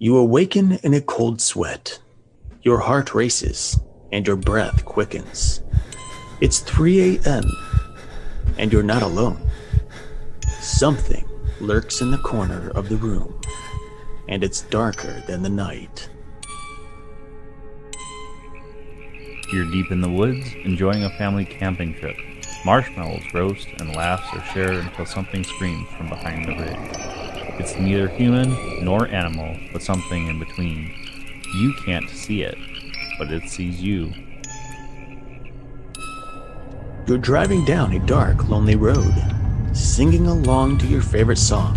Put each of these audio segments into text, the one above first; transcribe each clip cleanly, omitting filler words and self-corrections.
You awaken in a cold sweat. Your heart races and your breath quickens. It's 3 a.m. and you're not alone. Something lurks in the corner of the room, and it's darker than the night. You're deep in the woods, enjoying a family camping trip. Marshmallows roast and laughs are shared until something screams from behind the ridge. It's neither human nor animal, but something in between. You can't see it, but it sees you. You're driving down a dark, lonely road, singing along to your favorite song,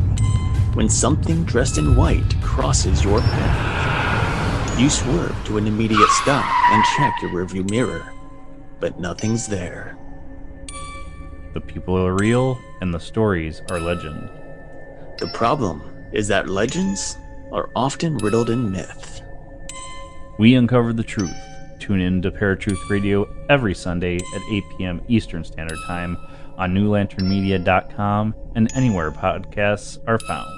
when something dressed in white crosses your path. You swerve to an immediate stop and check your rearview mirror, but nothing's there. The people are real, and the stories are legend. The problem is that legends are often riddled in myth. We uncover the truth. Tune in to Paratruth Radio every Sunday at 8 p.m. Eastern Standard Time on newlanternmedia.com and anywhere podcasts are found.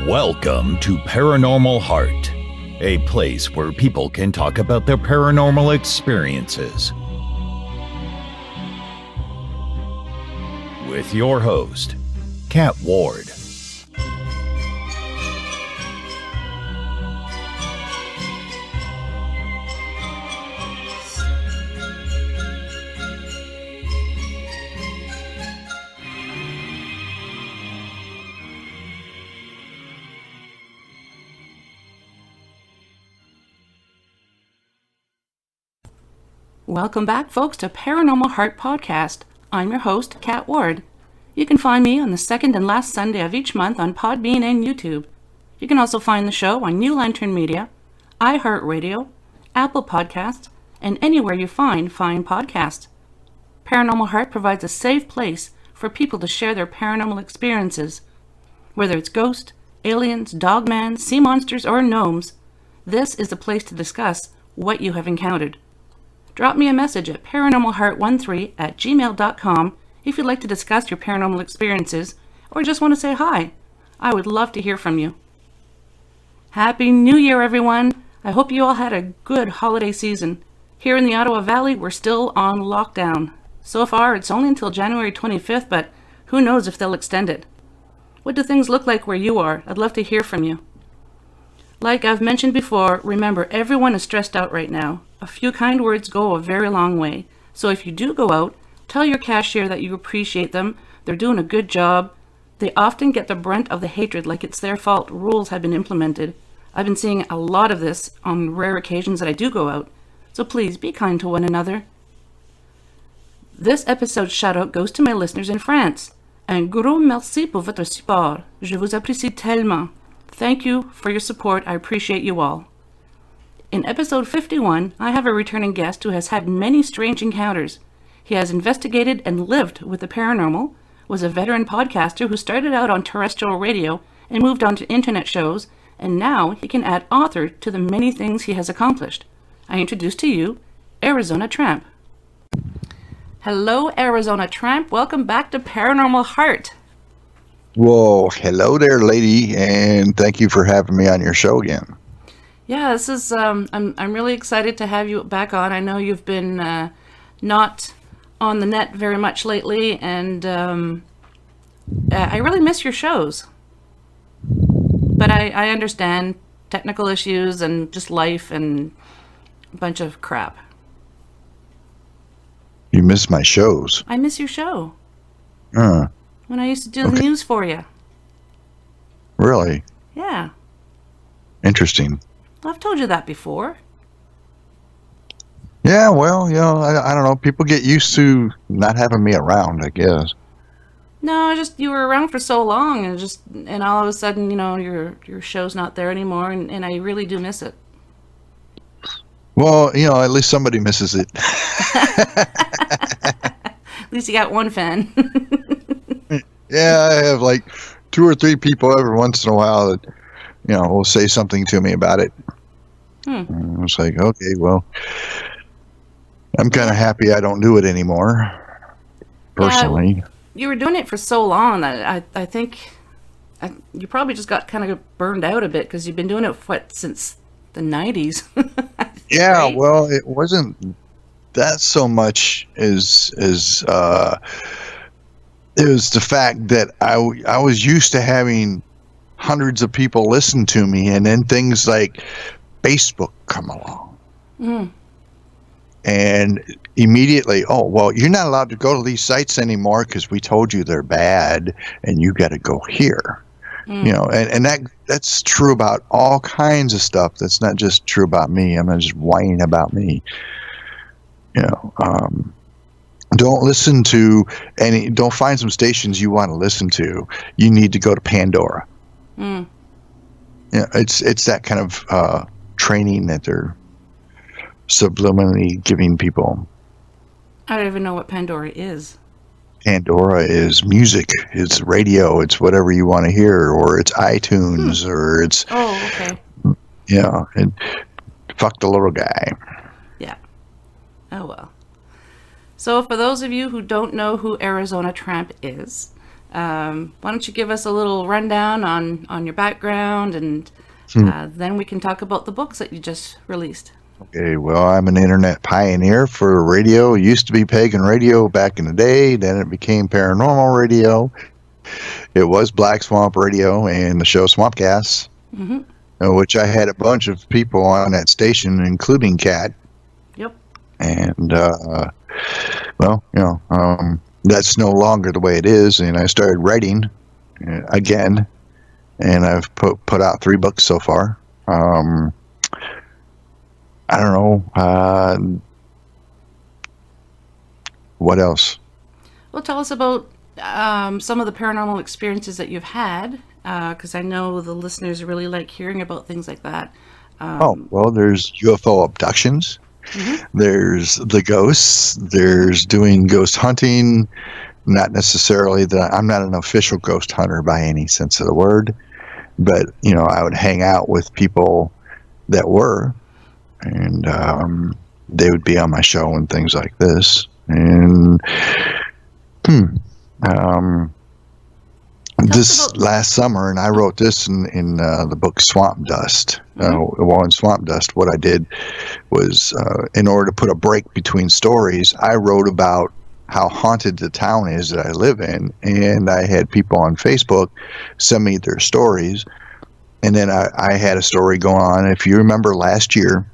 Welcome to Paranormal Heart, a place where people can talk about their paranormal experiences. With your host, Kat Ward. Welcome back, folks, to Paranormal Heart Podcast. I'm your host, Kat Ward. You can find me on the second and last Sunday of each month on Podbean and YouTube. You can also find the show on New Lantern Media, iHeartRadio, Apple Podcasts, and anywhere you find fine podcasts. Paranormal Heart provides a safe place for people to share their paranormal experiences. Whether it's ghosts, aliens, dogman, sea monsters, or gnomes, this is the place to discuss what you have encountered. Drop me a message at paranormalheart13@gmail.com if you'd like to discuss your paranormal experiences or just want to say hi. I would love to hear from you. Happy New Year, everyone! I hope you all had a good holiday season. Here in the Ottawa Valley, we're still on lockdown. So far, it's only until January 25th, but who knows if they'll extend it. What do things look like where you are? I'd love to hear from you. Like I've mentioned before, remember, everyone is stressed out right now. A few kind words go a very long way. So if you do go out, tell your cashier that you appreciate them. They're doing a good job. They often get the brunt of the hatred like it's their fault rules have been implemented. I've been seeing a lot of this on rare occasions that I do go out. So please be kind to one another. This episode's shout-out goes to my listeners in France. Un gros merci pour votre support. Je vous apprécie tellement. Thank you for your support. I appreciate you all. In episode 51, I have a returning guest who has had many strange encounters. He has investigated and lived with the paranormal, was a veteran podcaster who started out on terrestrial radio and moved on to internet shows, and now he can add author to the many things he has accomplished. I introduce to you Arizona Tramp. Hello, Arizona Tramp. Welcome back to Paranormal Heart. Whoa, hello there, lady, and thank you for having me on your show again. Yeah, this is. I'm really excited to have you back on. I know you've been not on the net very much lately, and I really miss your shows. But I understand technical issues and just life and a bunch of crap. You miss my shows. I miss your show. When I used to do the news for you. Really? Yeah. Interesting. I've told you that before. Yeah, well, I don't know. People get used to not having me around, I guess. No, just you were around for so long, and all of a sudden, your show's not there anymore, and I really do miss it. Well, at least somebody misses it. At least you got one fan. Yeah, I have like 2 or 3 people every once in a while that, will say something to me about it. And I was like, okay, well, I'm kind of happy I don't do it anymore, personally. Yeah, you were doing it for so long that I think you probably just got kind of burned out a bit because you've been doing it since the 90s. Yeah, right? well, it wasn't that so much as it was the fact that I was used to having hundreds of people listen to me, and then things like Facebook come along. And immediately, oh, well, you're not allowed to go to these sites anymore because we told you they're bad and you got to go here. And that's true about all kinds of stuff. That's not just true about me. I'm not just whining about me. Don't listen to don't find some stations you want to listen to. You need to go to Pandora. It's that kind of training that they're subliminally giving people. I don't even know what Pandora is. Pandora is music. It's radio. It's whatever you want to hear, or it's iTunes, or it's okay. And fuck the little guy. Yeah. Oh well. So for those of you who don't know who Arizona Tramp is, why don't you give us a little rundown on your background, and then we can talk about the books that you just released. Okay, well, I'm an internet pioneer for radio. It used to be pagan radio back in the day. Then it became paranormal radio. It was Black Swamp Radio and the show Swamp Gas, which I had a bunch of people on that station, including Kat. Yep. And, that's no longer the way it is. And I started writing again, and I've put out 3 books so far. I don't know. What else? Well, tell us about some of the paranormal experiences that you've had, because I know the listeners really like hearing about things like that. Well, there's UFO abductions. There's the ghosts. There's doing ghost hunting. Not necessarily I'm not an official ghost hunter by any sense of the word, but I would hang out with people that were. And they would be on my show and things like this. And this last summer, and I wrote this in the book Swamp Dust. In Swamp Dust, what I did was, in order to put a break between stories, I wrote about how haunted the town is that I live in. And I had people on Facebook send me their stories. And then I had a story going on. If you remember last year,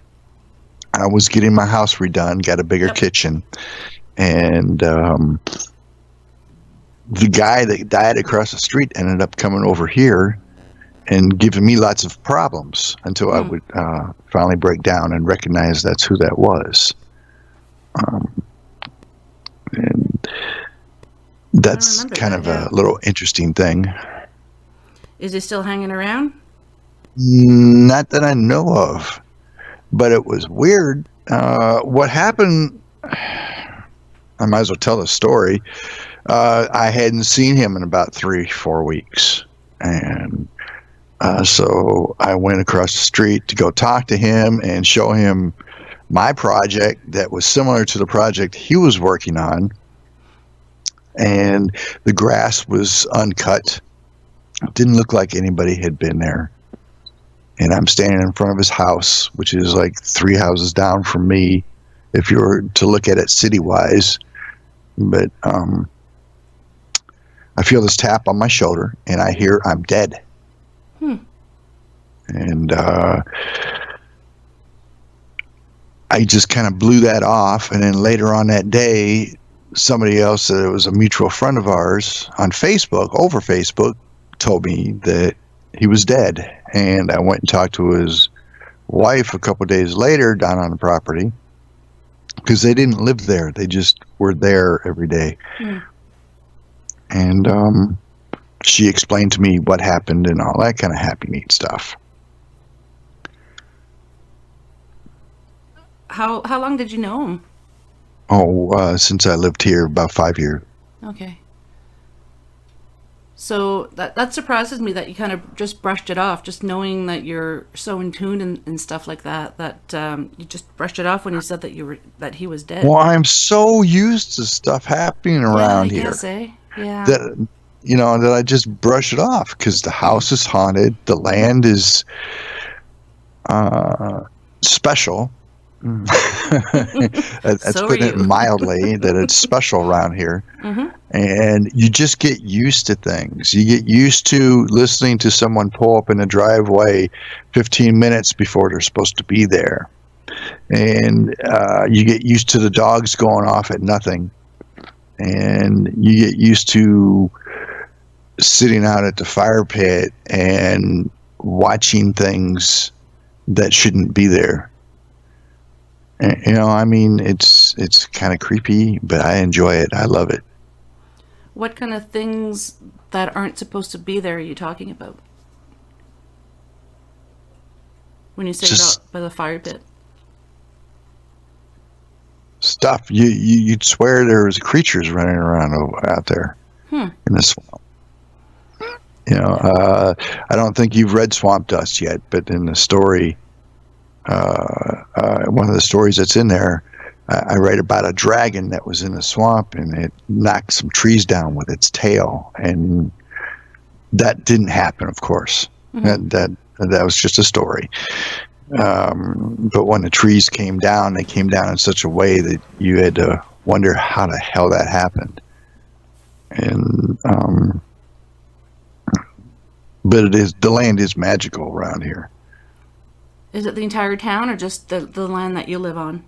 I was getting my house redone, got a bigger kitchen, and the guy that died across the street ended up coming over here and giving me lots of problems until I would finally break down and recognize that's who that was. And that's kind of a little interesting thing. Is he still hanging around? Not that I know of. But it was weird. What happened, I might as well tell the story. I hadn't seen him in about 3-4 weeks. And so I went across the street to go talk to him and show him my project that was similar to the project he was working on. And the grass was uncut. It didn't look like anybody had been there. And I'm standing in front of his house, which is like 3 houses down from me, if you were to look at it city-wise. But I feel this tap on my shoulder, and I hear I'm dead. And I just kind of blew that off. And then later on that day, somebody else that was a mutual friend of ours on Facebook, over Facebook, told me that he was dead. And I went and talked to his wife a couple of days later down on the property, because they didn't live there. They just were there every day. And she explained to me what happened and all that kind of happy, neat stuff. How long did you know him? Since I lived here, about 5 years. Okay. So that surprises me that you kind of just brushed it off, just knowing that you're so in tune and stuff like that. You just brushed it off when you said that he was dead. Well, I'm so used to stuff happening around I here guess, eh? Yeah. that I just brush it off because the house is haunted. The land is special. That's So are putting it you. mildly, that it's special around here. Mm-hmm. And you just get used to things. You get used to listening to someone pull up in the driveway 15 minutes before they're supposed to be there. And you get used to the dogs going off at nothing. And you get used to sitting out at the fire pit and watching things that shouldn't be there. I mean, it's kind of creepy, but I enjoy it. I love it. What kind of things that aren't supposed to be there are you talking about? When you say about by the fire pit? Stuff. You'd swear there was creatures running around out there in the swamp. I don't think you've read Swamp Dust yet, but in the story, one of the stories that's in there, I write about a dragon that was in the swamp and it knocked some trees down with its tail, and that didn't happen, of course. Mm-hmm. That was just a story. But when the trees came down, they came down in such a way that you had to wonder how the hell that happened. And but the land is magical around here. Is it the entire town or just the land that you live on?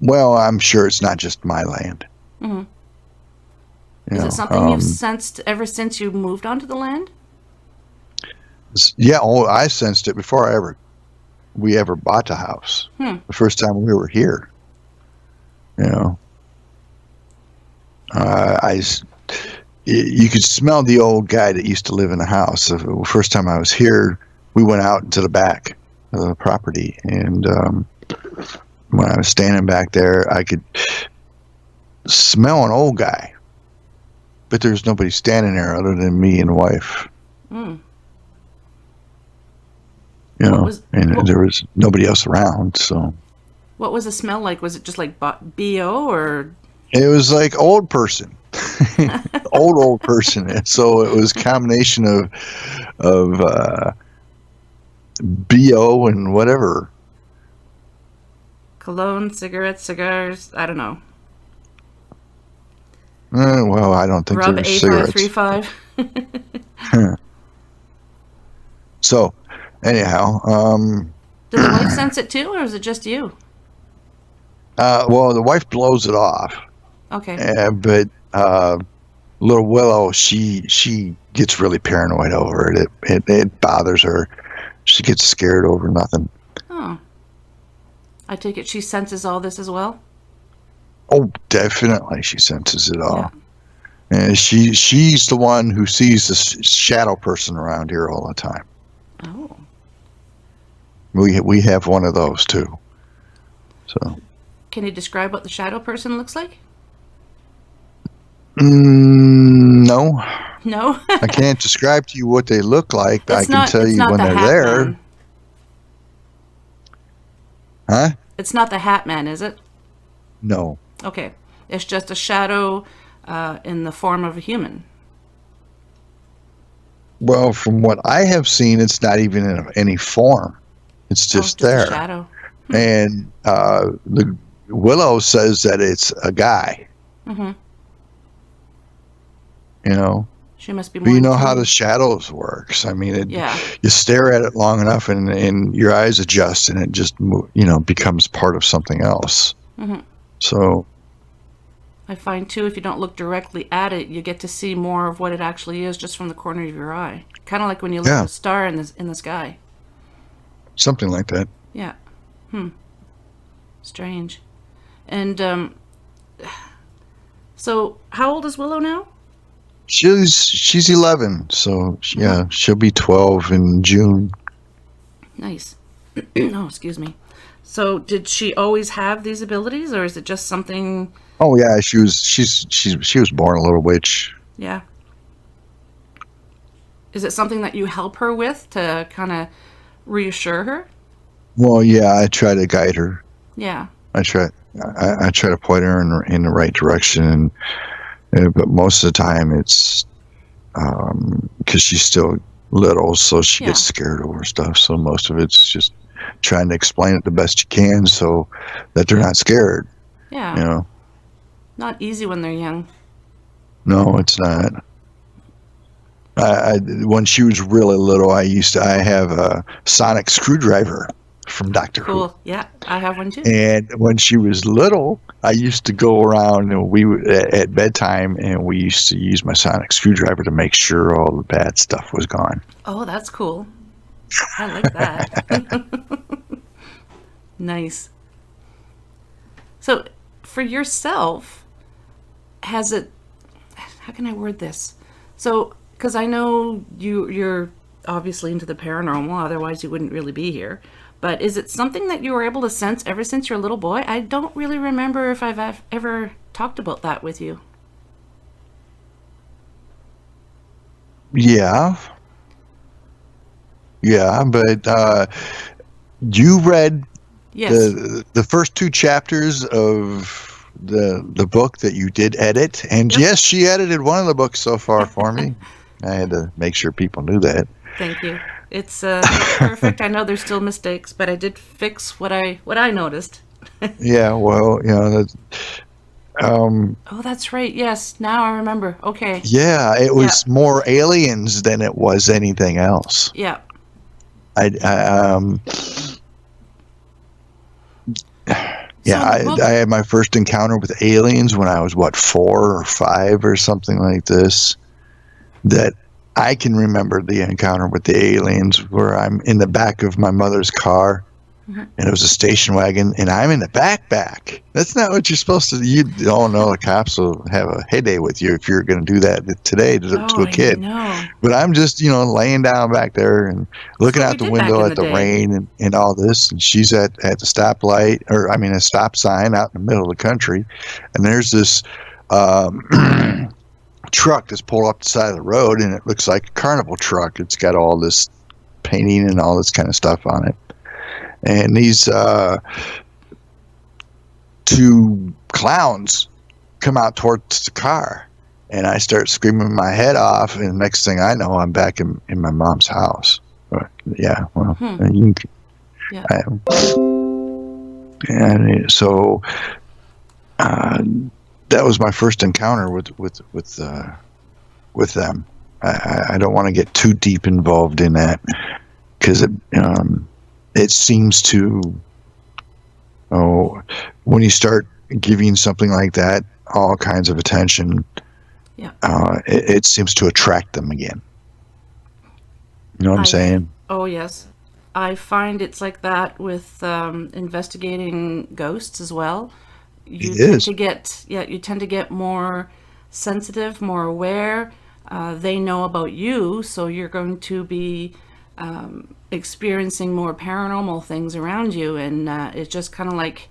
Well, I'm sure it's not just my land. Mm-hmm. Is it something you've sensed ever since you moved onto the land? Yeah, I sensed it before we ever bought the house. The first time we were here. You could smell the old guy that used to live in the house. The first time I was here, we went out into the back of the property, and when I was standing back there, I could smell an old guy, but there's nobody standing there other than me and wife. Mm. There was nobody else around. So, what was the smell like? Was it just like BO or? It was like old person, old person. And so it was a combination of BO and whatever. Cologne, cigarettes, cigars, I don't know. Well, I don't think there's cigarettes. Rub A535. So, anyhow. Did the wife sense it too, or is it just you? Well, the wife blows it off. Okay. But little Willow, she gets really paranoid over it. It bothers her. She gets scared over nothing. Oh. I take it she senses all this as well? Oh, definitely she senses it all. Yeah. And she's the one who sees the shadow person around here all the time. Oh. We have one of those too. So. Can you describe what the shadow person looks like? No. No? I can't describe to you what they look like, but I can tell you when they're there. Man. Huh? It's not the Hat Man, is it? No. Okay. It's just a shadow in the form of a human. Well, from what I have seen, it's not even in any form. It's just there. A shadow. And the Willow says that it's a guy. Mm-hmm. She must be more. But you know how the shadows works. I mean, you stare at it long enough, and your eyes adjust, and it just becomes part of something else. Mm-hmm. So. I find too, if you don't look directly at it, you get to see more of what it actually is just from the corner of your eye. Kind of like when you look at a star in the sky. Something like that. Yeah. Strange. And so, how old is Willow now? She's 11, so she'll be 12 in June. Nice. Oh, excuse me. So, did she always have these abilities, or is it just something? Oh yeah, she was born a little witch. Yeah. Is it something that you help her with to kind of reassure her? Well, yeah, I try to guide her. Yeah. I try to point her in the right direction, but most of the time it's because she's still little, so she gets scared over stuff. So most of it's just trying to explain it the best you can, so that they're not scared. Yeah. You know. Not easy when they're young. No, it's not. When she was really little, I have a sonic screwdriver from Doctor Who. Cool. Yeah, I have one too. And when she was little, I used to go around and at bedtime, and we used to use my sonic screwdriver to make sure all the bad stuff was gone. Oh, that's cool. I like that. Nice. So, for yourself, how can I word this? So, because I know you're obviously into the paranormal, otherwise you wouldn't really be here. But is it something that you were able to sense ever since you're a little boy? I don't really remember if I've ever talked about that with you. Yeah. Yeah, but you read the first 2 chapters of the book that you did edit, and yes, she edited one of the books so far for me. I had to make sure people knew that. Thank you. It's perfect. I know there's still mistakes, but I did fix what I noticed. Yeah, well, you know, oh, that's right. Yes, now I remember. Okay. Yeah, it was more aliens than it was anything else. Yeah. I had my first encounter with aliens when I was 4 or 5 or something like this. That I can remember the encounter with the aliens where I'm in the back of my mother's car, and it was a station wagon, and I'm in the backpack. That's not what you're supposed to do. You don't know the cops will have a heyday with you if you're going to do that today to a kid. But I'm just, laying down back there and looking out the window at the rain and all this. And she's at the stoplight, a stop sign out in the middle of the country. And there's this truck that's pulled up the side of the road, and it looks like a carnival truck. It's got all this painting and all this kind of stuff on it. And these 2 clowns come out towards the car, and I start screaming my head off, and the next thing I know, I'm back in my mom's house. Yeah, well, and so that was my first encounter with them. I don't want to get too deep involved in that because it seems to, when you start giving something like that all kinds of attention, it seems to attract them again. You know what I'm saying? Oh, yes. I find it's like that with investigating ghosts as well. You tend to get more sensitive, more aware. They know about you, so you're going to be experiencing more paranormal things around you, and it's just kind of like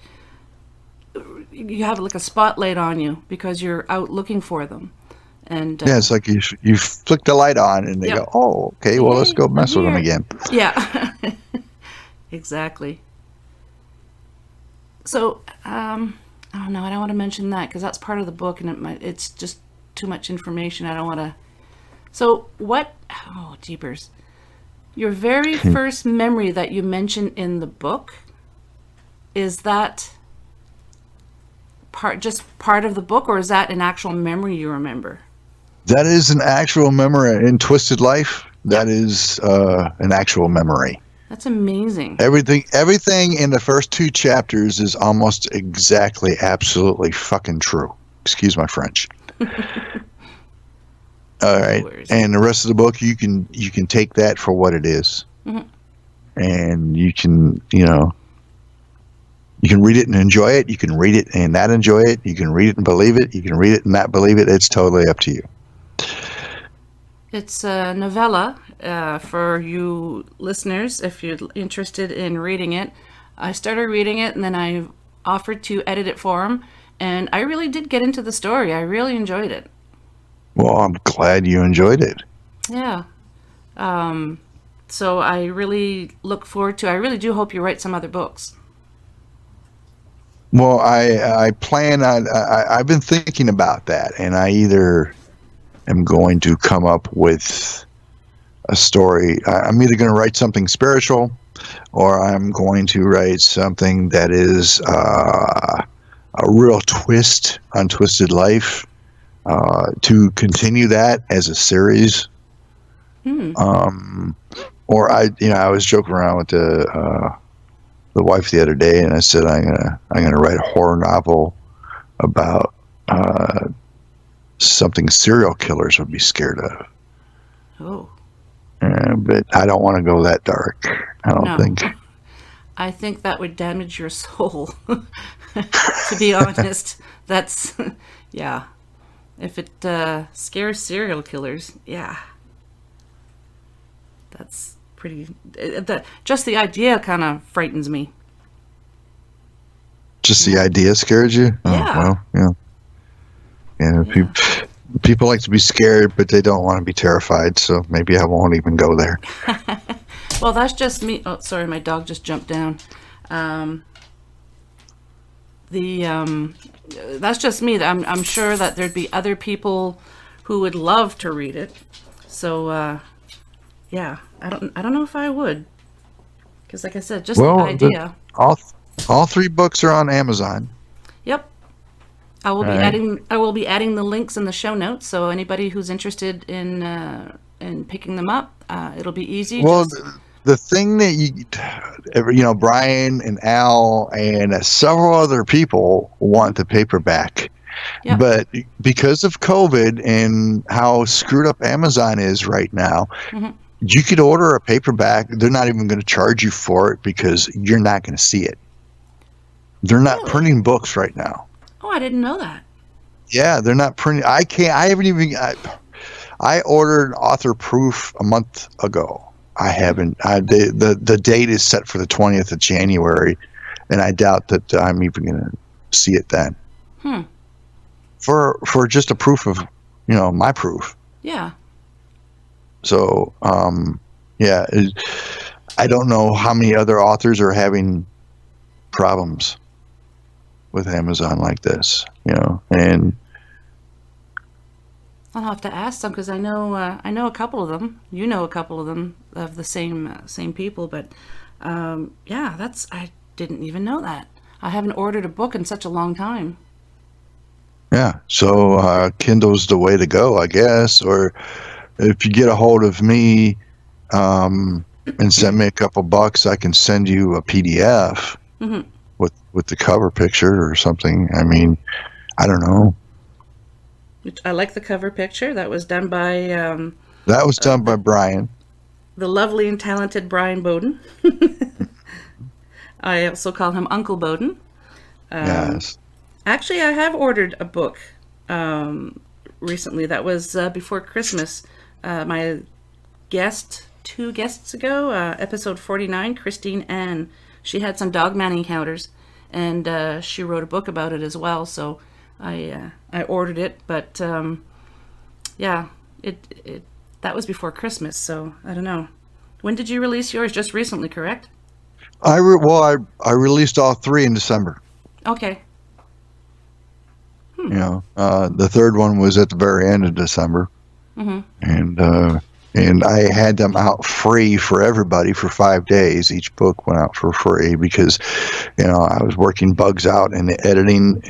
you have like a spotlight on you because you're out looking for them. And it's like you flick the light on, and they go, "Oh, okay, well, let's go mess with them again." Yeah, exactly. So, oh no, I don't want to mention that because that's part of the book, and it's just too much information. I don't want to. So what? Oh, jeepers! Your very first memory that you mention in the book, is that part of the book, or is that an actual memory you remember? That is an actual memory in Twisted Life. That is an actual memory. That's amazing. Everything in the first 2 chapters is almost exactly, absolutely fucking true. Excuse my French. All right, and the rest of the book, you can take that for what it is, and you can read it and enjoy it. You can read it and not enjoy it. You can read it and believe it. You can read it and not believe it. It's totally up to you. It's a novella for you listeners if you're interested in reading it. I started reading it and then I offered to edit it for him, and I really did get into the story. I really enjoyed it. Well, I'm glad you enjoyed it. Yeah. So I really look forward to, I really do hope you write some other books. Well, I plan on. I've been thinking about that, and I either am going to come up with a story. I'm either going to write something spiritual, or I'm going to write something that is a real twist on Twisted Life. To continue that as a series. Or I was joking around with the wife the other day, and I said I'm gonna write a horror novel about something serial killers would be scared of. Oh. But I don't want to go that dark. I don't No. think. I think that would damage your soul. To be honest, that's, yeah. If it scares serial killers, yeah. That's pretty, just the idea kind of frightens me. Just the idea scared you? Yeah. Oh, well, yeah. Yeah. People like to be scared, but they don't want to be terrified. So maybe I won't even go there. Well, that's just me. Oh, sorry, my dog just jumped down. That's just me. I'm sure that there'd be other people who would love to read it. So, yeah, I don't know if I would, because like I said, just the idea. All three books are on Amazon. Yep. I will be adding the links in the show notes. So anybody who's interested in picking them up, it'll be easy. Well, the thing that Brian and Al and several other people want the paperback. Yep. But because of COVID and how screwed up Amazon is right now, you could order a paperback. They're not even going to charge you for it because you're not going to see it. They're not printing books right now. Oh, I didn't know that. Yeah, they're not printing. I ordered author proof a month ago. I haven't. The date is set for the 20th of January, and I doubt that I'm even going to see it then. For just a proof of, my proof. Yeah. So, yeah, I don't know how many other authors are having problems with Amazon like this, and I'll have to ask them because I know a couple of them. You know a couple of them of the same people, but yeah, I didn't even know that. I haven't ordered a book in such a long time. Yeah, so Kindle's the way to go, I guess. Or if you get a hold of me and send me a couple bucks, I can send you a PDF with the cover picture or something. I mean, I don't know. I like the cover picture. That was done by Brian. The lovely and talented Brian Bowden. I also call him Uncle Bowden. Yes. Actually, I have ordered a book recently. That was before Christmas. My guest, 2 guests ago, episode 49, Christine Ann, she had some dogman encounters, and she wrote a book about it as well. So I ordered it, but yeah, that was before Christmas. So I don't know. When did you release yours? Just recently, correct? I released all 3 in December. Okay. The third one was at the very end of December, and I had them out free for everybody for 5 days. Each book went out for free because, I was working bugs out and the editing,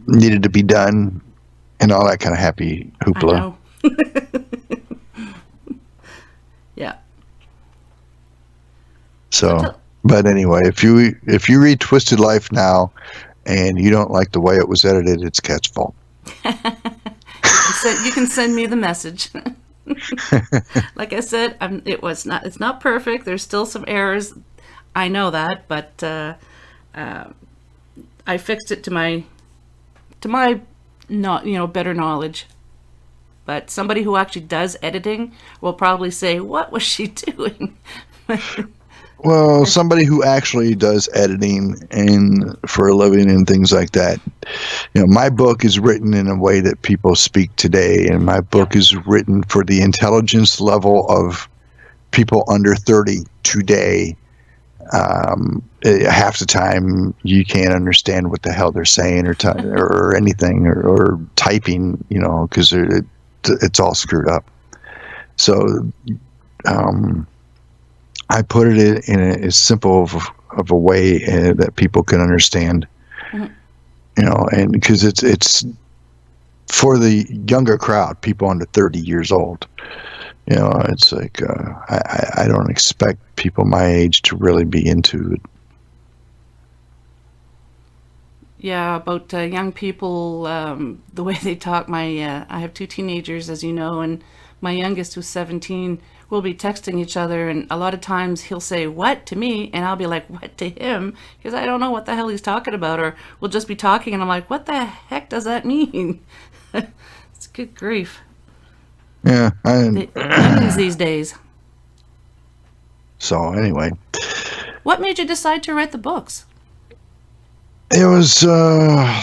needed to be done, and all that kind of happy hoopla. I know. Yeah. So, but anyway, if you read Twisted Life now, and you don't like the way it was edited, it's Cat's fault. You can send me the message. Like I said, it's not perfect. There's still some errors. I know that, but I fixed it to my better knowledge. But somebody who actually does editing will probably say, what was she doing? Well, somebody who actually does editing and for a living and things like that. My book is written in a way that people speak today, and my book is written for the intelligence level of people under 30 today. Half the time you can't understand what the hell they're saying or anything or typing, because it's all screwed up. So, I put it in as simple of a way that people can understand, and because it's for the younger crowd, people under 30 years old. It's like I don't expect people my age to really be into it. Yeah, about young people, the way they talk. I have 2 teenagers, as you know, and my youngest, who's 17, will be texting each other, and a lot of times he'll say "what" to me, and I'll be like "what" to him, because I don't know what the hell he's talking about, or we'll just be talking, and I'm like, what the heck does that mean? It's good grief. Yeah, Youngins these days. So anyway, What made you decide to write the books? it was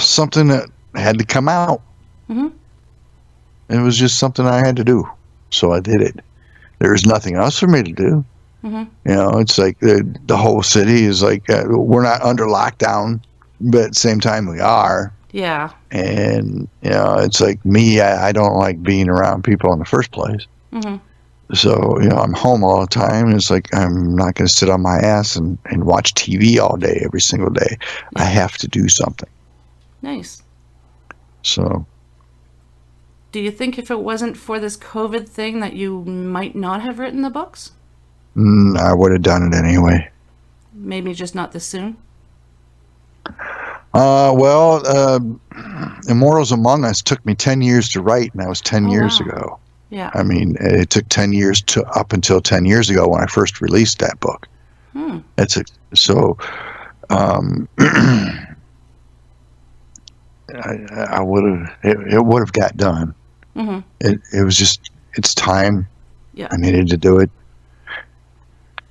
something that had to come out. Mm-hmm. It was just something I had to do, so I did it. There was nothing else for me to do. Mm-hmm. It's like the whole city is like we're not under lockdown, but at the same time we are. Yeah. And it's like me. I don't like being around people in the first place. Mm-hmm. So I'm home all the time. It's like I'm not going to sit on my ass and watch TV all day, every single day. Yeah. I have to do something. Nice. So. Do you think if it wasn't for this COVID thing that you might not have written the books? I would have done it anyway. Maybe just not this soon? Immortals Among Us took me 10 years to write, and that was 10 years wow. ago. Yeah. I mean, it took 10 years up until 10 years ago when I first released that book. I would have, it would have got done. Mm-hmm. It was just, it's time. Yeah. I needed to do it.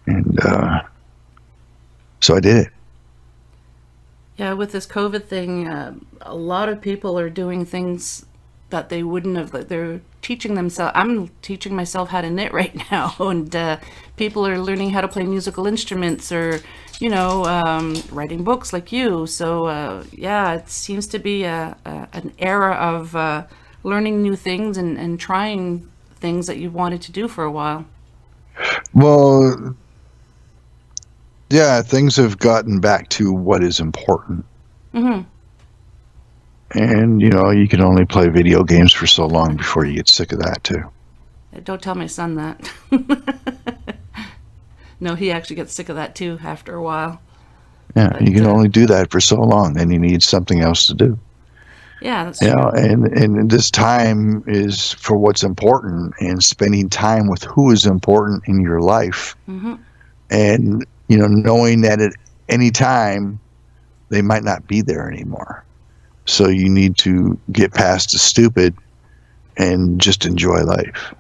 And so I did it. Yeah, with this COVID thing, a lot of people are doing things that they wouldn't have. They're teaching themselves. I'm teaching myself how to knit right now, and people are learning how to play musical instruments or, writing books like you. So, yeah, it seems to be an era of learning new things and trying things that you wanted to do for a while. Well, yeah, things have gotten back to what is important. Mm-hmm. And, you can only play video games for so long before you get sick of that, too. Don't tell my son that. No, he actually gets sick of that, too, after a while. Yeah, But, you can only do that for so long, then you need something else to do. Yeah, that's true. And this time is for what's important and spending time with who is important in your life. Mm-hmm. And, knowing that at any time they might not be there anymore. So you need to get past the stupid and just enjoy life.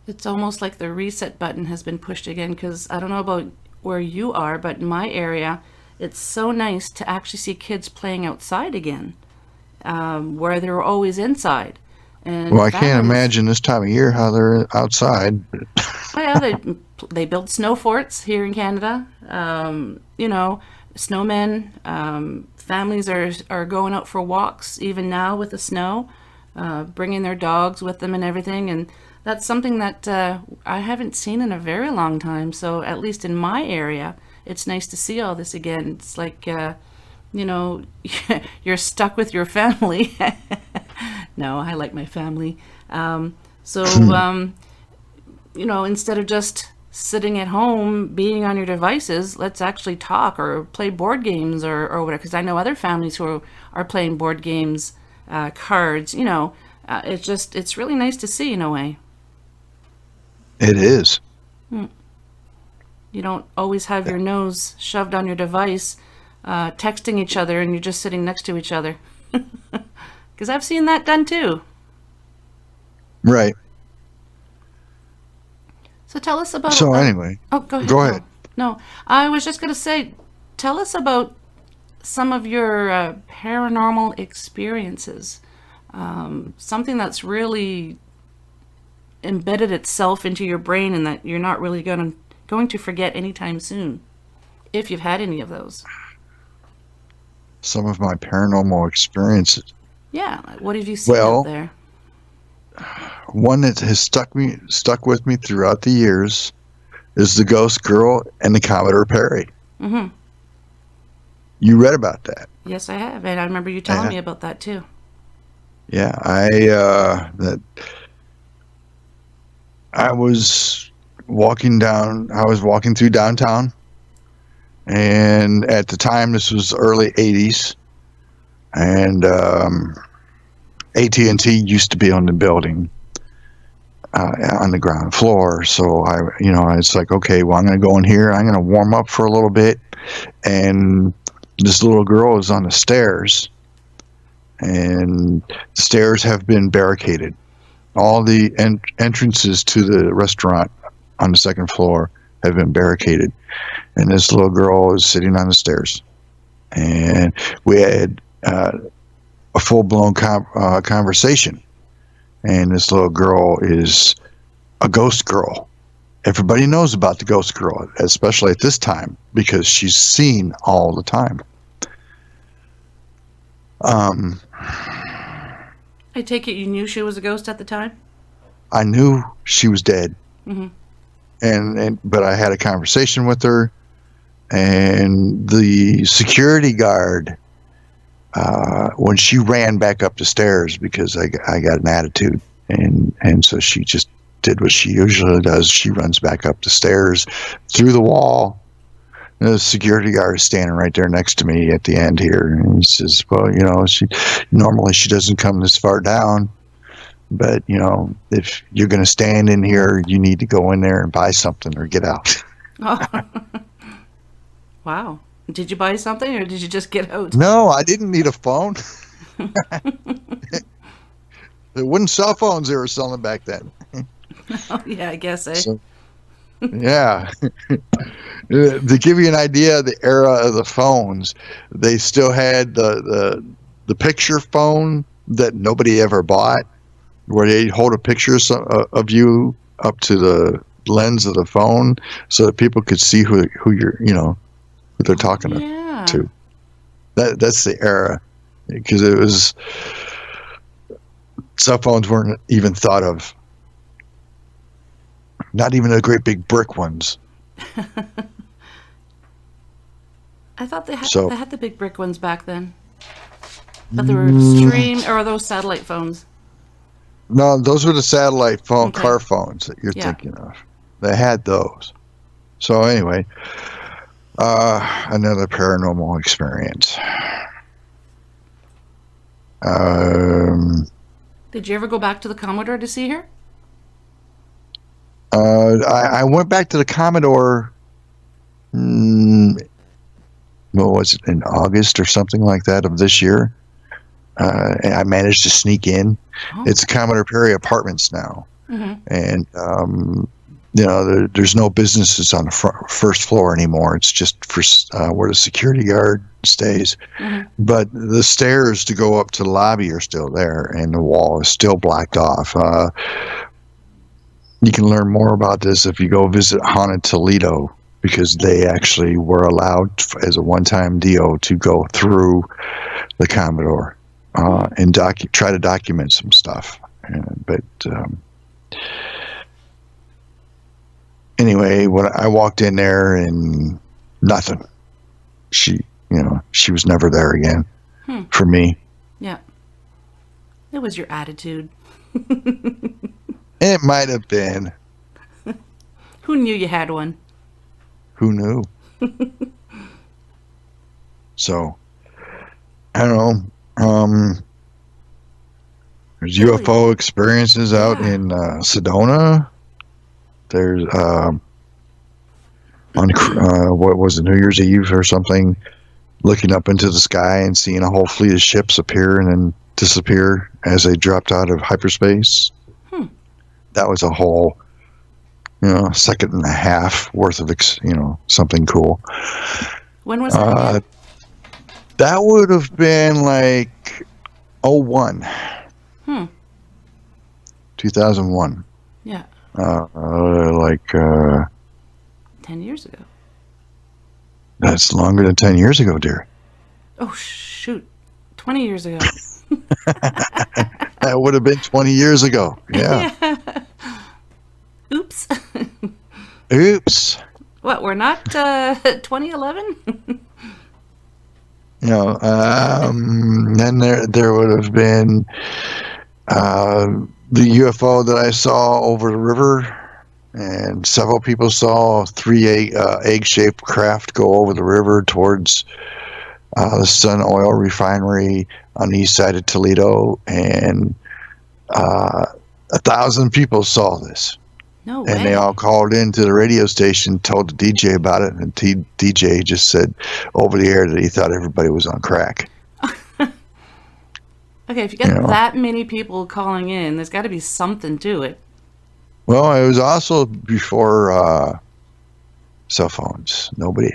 It's almost like the reset button has been pushed again, because I don't know about where you are, but in my area, it's so nice to actually see kids playing outside again, where they were always inside. And Well, I can't imagine this time of year how they're outside. Oh, yeah, they build snow forts here in Canada. Snowmen. Families are going out for walks even now with the snow, bringing their dogs with them and everything. And that's something that I haven't seen in a very long time. So at least in my area, it's nice to see all this again. It's like, you're stuck with your family. No, I like my family. Instead of just sitting at home, being on your devices, let's actually talk or play board games or whatever. Because I know other families who are playing board games, cards. It's really nice to see in a way. It is. You don't always have your nose shoved on your device, texting each other, and you're just sitting next to each other. Because I've seen that done too. Right. So tell us about. So anyway, Oh, go ahead. go ahead. No, I was just going to say, tell us about some of your paranormal experiences. Something that's really embedded itself into your brain and that you're not really going to forget anytime soon, if you've had any of those. Some of my paranormal experiences. Yeah, what have you seen out there? One that has stuck with me throughout the years is the Ghost Girl and the Commodore Perry. Mm-hmm. You read about that? Yes, I have, and I remember you telling me about that too. Yeah, I was walking through downtown, and at the time this was early 80s, and AT&T used to be on the building on the ground floor. So it's like, okay, well, I'm going to go in here. I'm going to warm up for a little bit. And this little girl is on the stairs, and the stairs have been barricaded. All the entrances to the restaurant on the second floor have been barricaded. And this little girl is sitting on the stairs. And we had a full-blown conversation. And this little girl is a ghost girl. Everybody knows about the ghost girl, especially at this time, because she's seen all the time. I take it you knew she was a ghost at the time? I knew she was dead. Mm-hmm. But I had a conversation with her, and the security guard, when she ran back up the stairs, because I got an attitude, and so she just did what she usually does. She runs back up the stairs through the wall. And the security guard is standing right there next to me at the end here, and he says, well, she normally doesn't come this far down, but if you're going to stand in here, you need to go in there and buy something or get out. Oh. Wow. Did you buy something, or did you just get out? No, I didn't need a phone. There wasn't cell phones they were selling back then. Oh, yeah, I guess, eh? So, yeah. To give you an idea of the era of the phones, they still had the picture phone that nobody ever bought, where they hold a picture of you up to the lens of the phone so that people could see who you're, who they're talking to. That's the era, because it was, cell phones weren't even thought of. Not even the great big brick ones. I thought they had the big brick ones back then. But they were stream, or are those satellite phones? No, those were the satellite phone car phones that you're thinking of. They had those. So anyway, another paranormal experience. Did you ever go back to the Commodore to see her? I went back to the Commodore, what was it, in August or something like that of this year. And I managed to sneak in. Oh. It's a Commodore Perry Apartments now. Mm-hmm. And, there's no businesses on the first floor anymore. It's just for where the security guard stays. Mm-hmm. But the stairs to go up to the lobby are still there, and the wall is still blocked off. You can learn more about this if you go visit Haunted Toledo, because they actually were allowed as a one-time deal to go through the Commodore and try to document some stuff. Anyway, when I walked in there and nothing, she was never there again for me. Yeah. It was your attitude. It might have been. Who knew you had one? Who knew? So, I don't know. There's UFO experiences out in Sedona. There's on what was it, New Year's Eve or something, looking up into the sky and seeing a whole fleet of ships appear and then disappear as they dropped out of hyperspace. that was a whole, second and a half worth of, something cool. When was that again? That would have been like 01. 2001. Yeah. 10 years ago. That's longer than 10 years ago, dear. Oh, shoot. 20 years ago. That would have been 20 years ago. Yeah. Oops. Oops. What, we're not 2011? Then there would have been the UFO that I saw over the river, and several people saw three egg-shaped craft go over the river towards the Sun Oil Refinery on the east side of Toledo, and 1,000 people saw this. No way. And they all called into the radio station, told the DJ about it, and DJ just said over the air that he thought everybody was on crack. Okay, if you get that many people calling in, there's got to be something to it. Well, it was also before cell phones,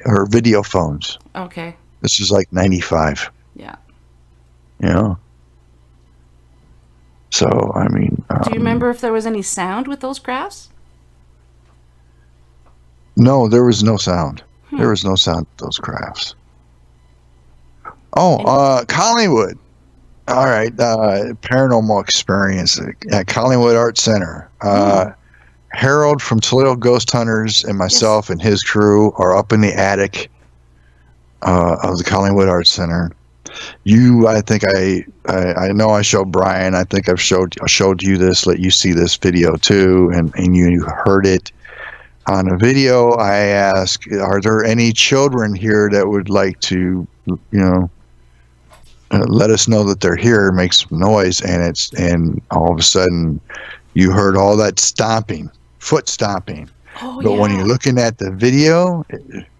or video phones. Okay. This is like 95. Yeah. So, I mean... do you remember if there was any sound with those crafts? No, there was no sound. There was no sound with those crafts. Oh, Collingwood. All right, paranormal experience at Collingwood Art Center. Harold from Toledo Ghost Hunters and myself and his crew are up in the attic of the Collingwood Art Center. I think I know I showed Brian. I think I've showed you this, let you see this video too, and you heard it on a video. I asked, are there any children here that would like to, let us know that they're here, make some noise, and all of a sudden you heard all that stomping, foot stomping. Oh, but when you're looking at the video,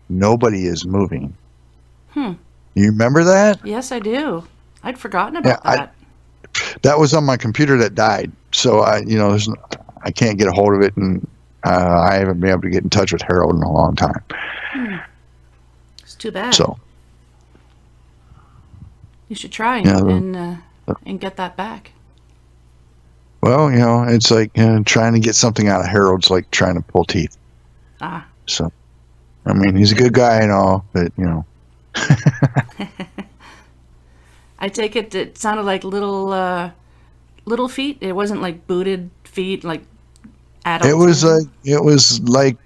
nobody is moving. You remember that? Yes, I do. I'd forgotten about that. That was on my computer that died, so I can't get a hold of it, and I haven't been able to get in touch with Harold in a long time. It's too bad. So you should try and get that back. Well, it's like trying to get something out of Harold's like trying to pull teeth. So, I mean, he's a good guy and all, but I take it sounded like little feet. It wasn't like booted feet, like adults. It was like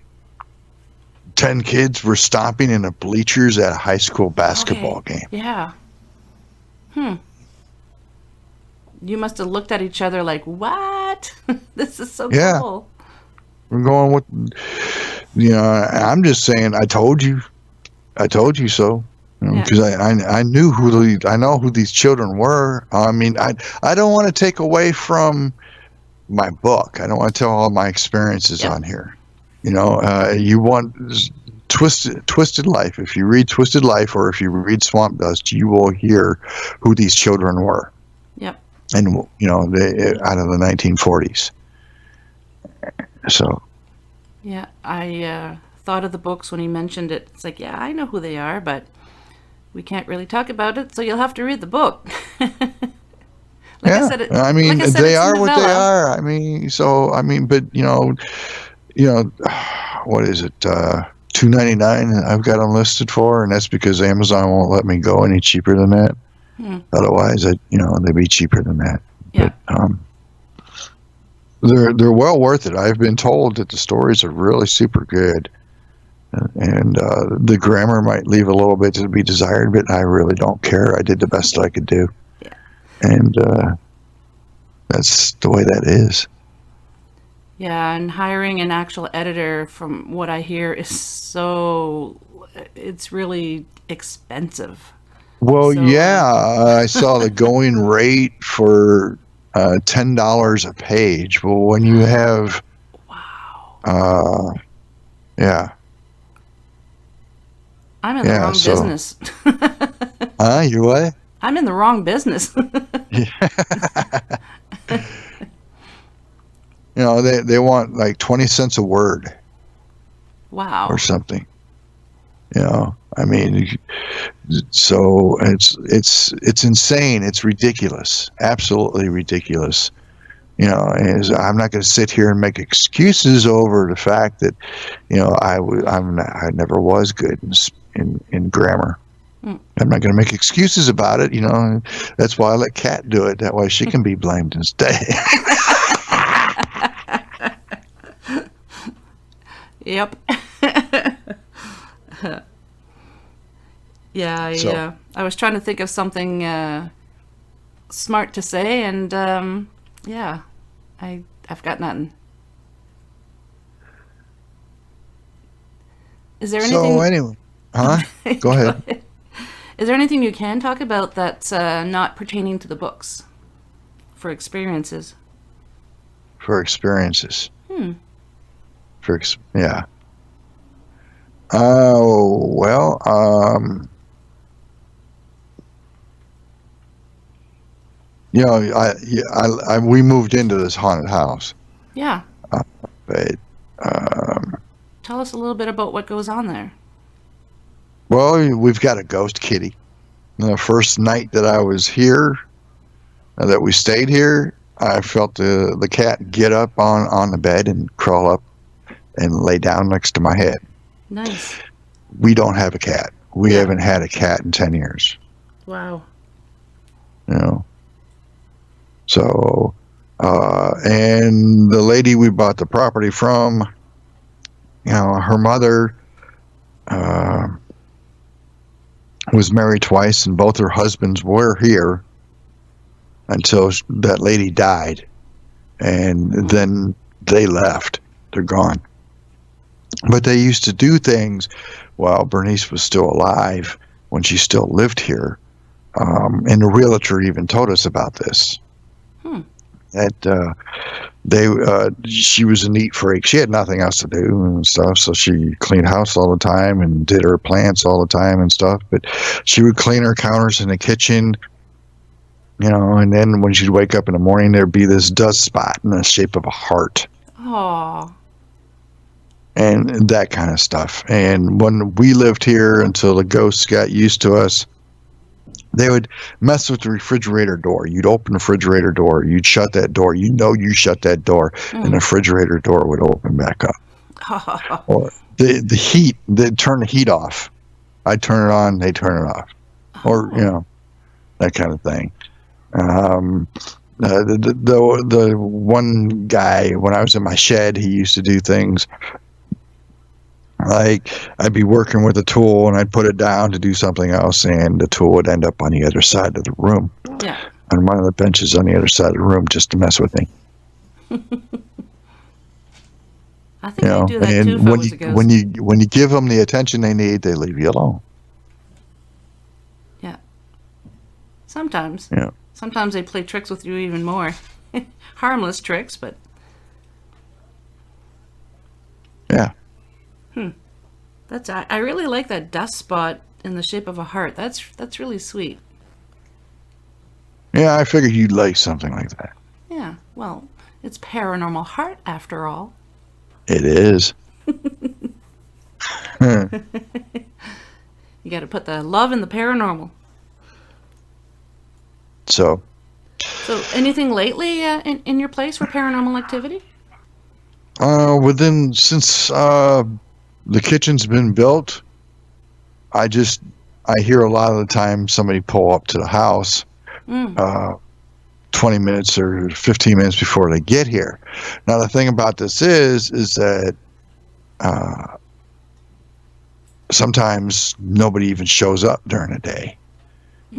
10 kids were stomping in the bleachers at a high school basketball game. Yeah. You must have looked at each other like, what? This is so cool. We're going with, I'm just saying, I told you so. Because I knew I know who these children were. I mean, I don't want to take away from my book. I don't want to tell all my experiences on here. You want Twisted Life. If you read Twisted Life or if you read Swamp Dust, you will hear who these children were. Yep. And they out of the 1940s. So. Yeah, I thought of the books when he mentioned it. It's like, I know who they are, but we can't really talk about it, so you'll have to read the book. I said, they are what they are. But what is it? $2.99 I've got them listed for, and that's because Amazon won't let me go any cheaper than that. Otherwise, they'd be cheaper than that. Yeah. But they're well worth it. I've been told that the stories are really super good. And the grammar might leave a little bit to be desired, but I really don't care. I did the best I could do. Yeah. And that's the way that is. Yeah, and hiring an actual editor, from what I hear, it's really expensive. Well, I saw the going rate for $10 a page. Well, when you have... Wow. Yeah. I'm in the wrong business. You what? I'm in the wrong business. They want like 20 cents a word Wow. or something. I mean, so it's insane. It's ridiculous. Absolutely ridiculous. And I'm not going to sit here and make excuses over the fact that, I never was good in grammar. Mm. I'm not going to make excuses about it. That's why I let Kat do it. That way she can be blamed instead. Yep. Yeah, I was trying to think of something smart to say, and yeah, I've got nothing. Is there anything? So anyway, Go ahead. Is there anything you can talk about that's not pertaining to the books for experiences? For experiences. Yeah. We moved into this haunted house. Yeah. But Tell us a little bit about what goes on there. well, we've got a ghost kitty. The first night that I was here, that we stayed here, I felt the cat get up on the bed and crawl up and lay down next to my head. Nice. We don't have a cat. We haven't had a cat in 10 years. Wow. So, and the lady we bought the property from, her mother was married twice, and both her husbands were here until that lady died, and then they left. They're gone. But they used to do things while Bernice was still alive, when she still lived here, and the realtor even told us about this. That she was a neat freak. She had nothing else to do and stuff, so she cleaned house all the time and did her plants all the time and stuff. But she would clean her counters in the kitchen, and then when she'd wake up in the morning, there'd be this dust spot in the shape of a heart. Aww. And that kind of stuff. And when we lived here, until the ghosts got used to us, they would mess with the refrigerator door. You'd open the refrigerator door. You'd shut that door. You shut that door, and the refrigerator door would open back up. Or the heat, they'd turn the heat off. I'd turn it on, they'd turn it off. Or, that kind of thing. The one guy, when I was in my shed, he used to do things like I'd be working with a tool and I'd put it down to do something else, and the tool would end up on the other side of the room. Yeah. On one of the benches on the other side of the room, just to mess with me. I think I do that too. When you give them the attention they need, they leave you alone. Yeah. Sometimes. Yeah. Sometimes they play tricks with you even more. Harmless tricks, but. Yeah. I really like that dust spot in the shape of a heart. That's really sweet. Yeah, I figured you'd like something like that. Yeah, well, it's Paranormal Heart after all. It is. You got to put the love in the paranormal. So anything lately in your place for paranormal activity? Since the kitchen's been built, I hear a lot of the time somebody pull up to the house 20 minutes or 15 minutes before they get here. Now, the thing about this is that sometimes nobody even shows up during the day.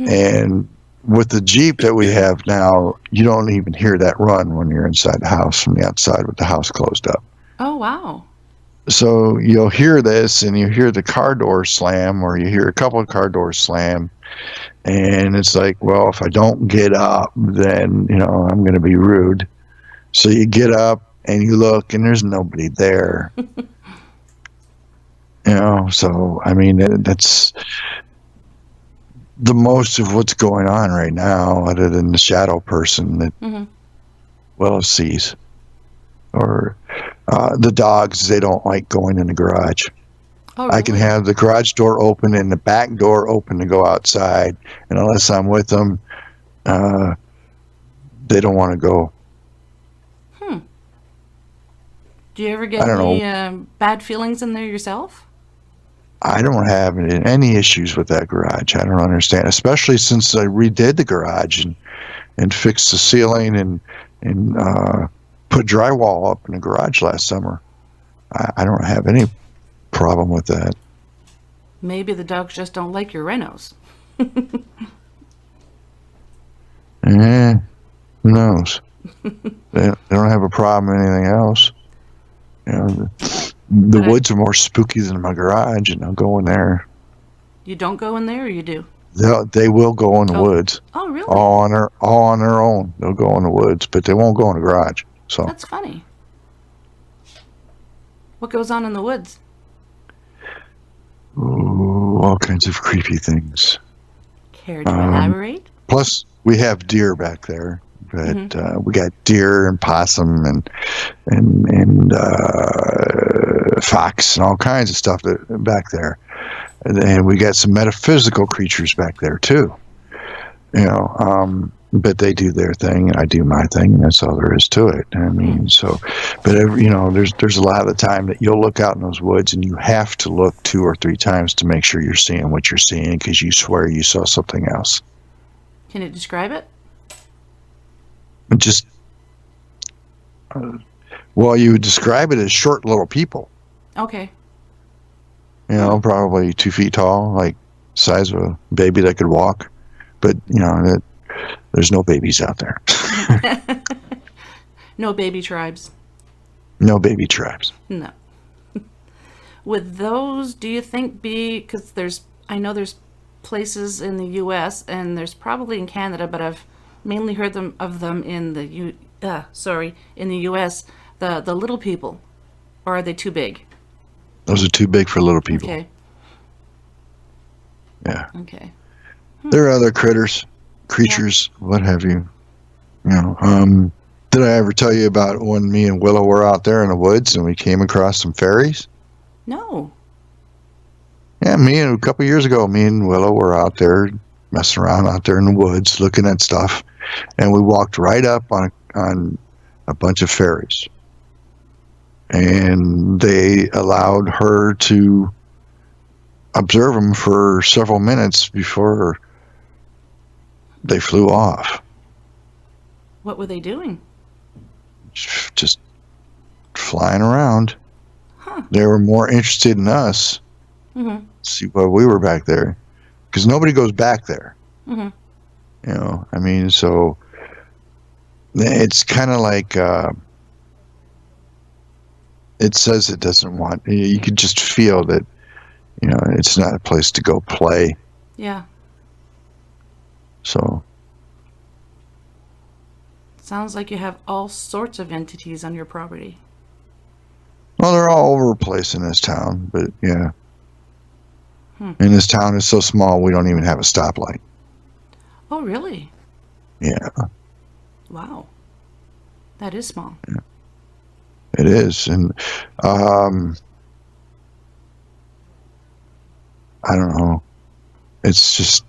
And with the Jeep that we have now, you don't even hear that run when you're inside the house from the outside with the house closed up. Oh, wow. So you'll hear this, and you hear the car door slam, or you hear a couple of car doors slam, and it's like, well, if I don't get up, then, I'm going to be rude. So you get up, and you look, and there's nobody there. So, I mean, that's the most of what's going on right now, other than the shadow person that Willis sees. or the dogs, they don't like going in the garage. Oh, I can really? have the garage door open and the back door open to go outside, and unless I'm with them, they don't want to go. Do you ever I get don't any know. bad feelings in there yourself? I don't have any issues with that garage. I don't understand, especially since I redid the garage and fixed the ceiling and put drywall up in the garage last summer. I don't have any problem with that. Maybe the dogs just don't like your renos. Who knows? They don't have a problem with anything else. You know, the But woods are more spooky than my garage, and they'll go in there. you don't go in there, or you do? They will go in the Oh, woods oh, really? all on their own. They'll go in the woods, but they won't go in the garage. So That's funny. What goes on in the woods? ooh, all kinds of creepy things. Care to elaborate? Plus, we have deer back there. But Mm-hmm. we got deer and possum and fox and all kinds of stuff back there, and we got some metaphysical creatures back there too. You know, but they do their thing, and I do my thing, and that's all there is to it. I mean, so, but you know, there's a lot of the time that you'll look out in those woods, and you have to look 2 or 3 times to make sure you're seeing what you're seeing, because you swear you saw something else. Can you describe it? Just well, you would describe it as short little people. Okay. You know, probably 2 feet tall, like size of a baby that could walk. But you know, there's no babies out there. No baby tribes. No baby tribes. No. With those, do you think because I know there's places in the U.S. and there's probably in Canada, but I've mainly heard of them in the in the U.S. The little people, or are they too big? Those are too big for little people. Okay. Yeah. Okay. There are other creatures, what have you. You know, did I ever tell you about when me and Willow were out there in the woods and we came across some fairies? No. Yeah, a couple years ago, me and Willow were out there messing around out there in the woods looking at stuff, and we walked right up on a bunch of fairies, and they allowed her to observe them for several minutes before they flew off. What were they doing? Just flying around. Huh. They were more interested in us. Mm-hmm. See why we were back there, because nobody goes back there. Mm-hmm. You know, I mean, so it's kind of like it says it doesn't want. You could just feel that, you know, it's not a place to go play. Yeah. So Sounds like you have all sorts of entities on your property. well, they're all over the place in this town, but yeah. And this town is so small, we don't even have a stoplight. Oh, really? Yeah, Wow. That is small. it is. And I don't know. It's just,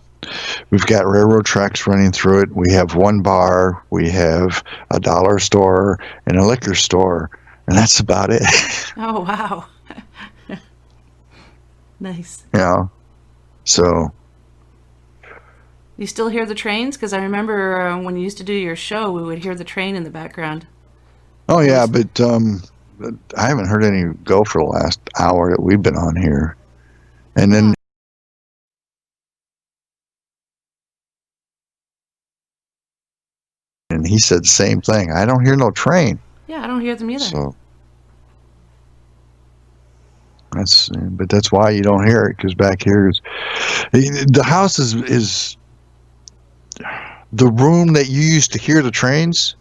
we've got railroad tracks running through it. We have one bar, we have a dollar store and a liquor store, and that's about it. Oh, wow. Nice. You know, so You still hear the trains? Because I remember when you used to do your show, we would hear the train in the background. oh yeah, but I haven't heard any go for the last hour that we've been on here. And then and he said the same thing. I don't hear no train. Yeah, I don't hear them either. So but that's why you don't hear it, because back here is the house is the room that you used to hear the trains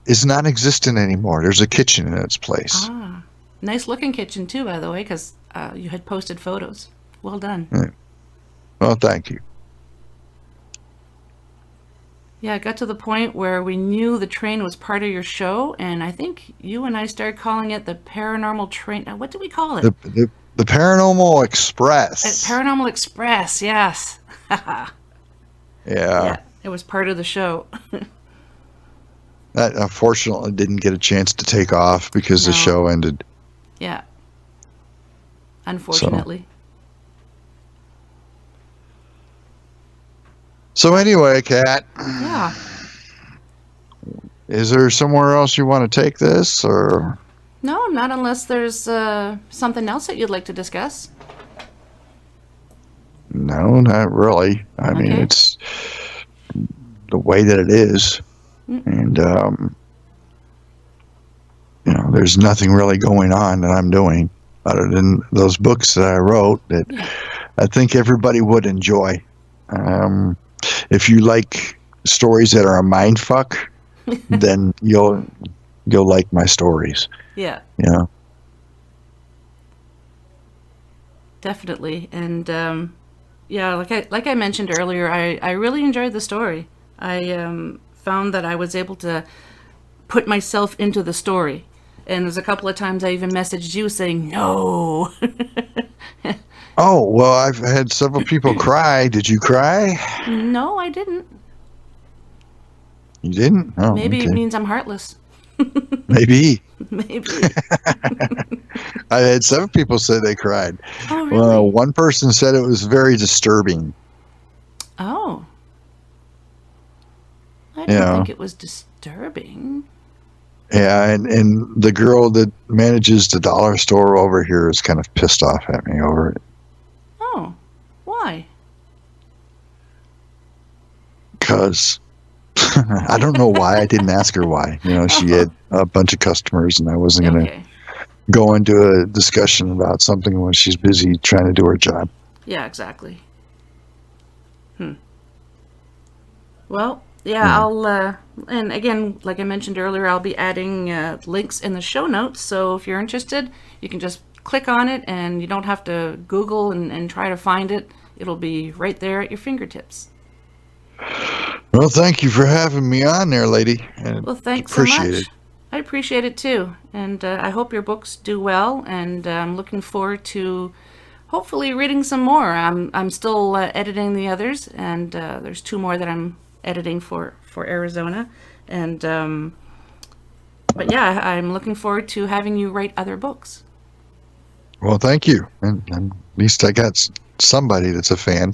is not existent anymore. There's a kitchen in its place. Ah, nice looking kitchen too, by the way, because you had posted photos. Well done. Yeah. Well, thank you. Yeah, it got to the point where we knew the train was part of your show, and I think you and I started calling it the Paranormal Train. What do we call it? The Paranormal Express. Paranormal Express, yes. Yeah. It was part of the show. That unfortunately didn't get a chance to take off because the show ended. Yeah. Unfortunately. So anyway, Kat. Yeah. Is there somewhere else you want to take this, or? No, not unless there's something else that you'd like to discuss. No, not really. I mean, it's the way that it is. And, there's nothing really going on that I'm doing other than those books that I wrote that I think everybody would enjoy. If you like stories that are a mind fuck, then you'll like my stories. Yeah. Yeah. Definitely. And like I mentioned earlier, I really enjoyed the story. I found that I was able to put myself into the story. And there's a couple of times I even messaged you saying no. Oh, well, I've had several people cry. Did you cry? No, I didn't. You didn't? Oh, Maybe okay. it means I'm heartless. Maybe. Maybe. I had several people say they cried. Oh, really? One person said it was very disturbing. Oh. I didn't think it was disturbing. Yeah, and the girl that manages the dollar store over here is kind of pissed off at me over it. Oh, why? Because I don't know why. I didn't ask her why. She had a bunch of customers, and I wasn't going to go into a discussion about something when she's busy trying to do her job. Yeah, exactly. Well, yeah, I'll, and again, like I mentioned earlier, I'll be adding links in the show notes. So if you're interested, you can just click on it, and you don't have to Google and try to find it. It'll be right there at your fingertips. Well, thank you for having me on there, lady. Well, thanks so much. I appreciate it too. And I hope your books do well, and I'm looking forward to hopefully reading some more. I'm still editing the others, and there's 2 more that I'm editing for Arizona. And but yeah, I'm looking forward to having you write other books. Well, thank you. And at least I got somebody that's a fan.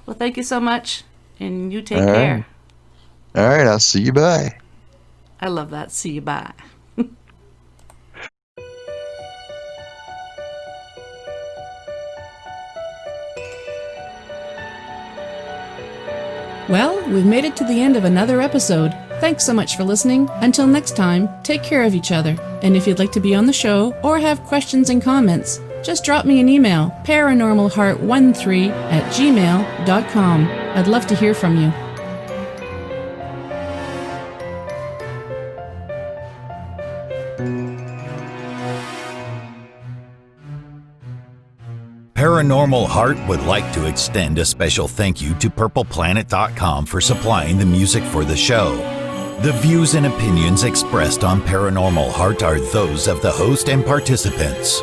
Well, thank you so much, and you take care. All right, I'll see you. Bye. I love that. See you. Bye. Well, we've made it to the end of another episode. Thanks so much for listening. Until next time, take care of each other. And if you'd like to be on the show or have questions and comments, just drop me an email, paranormalheart13@gmail.com. I'd love to hear from you. Paranormal Heart would like to extend a special thank you to PurplePlanet.com for supplying the music for the show. The views and opinions expressed on Paranormal Heart are those of the host and participants.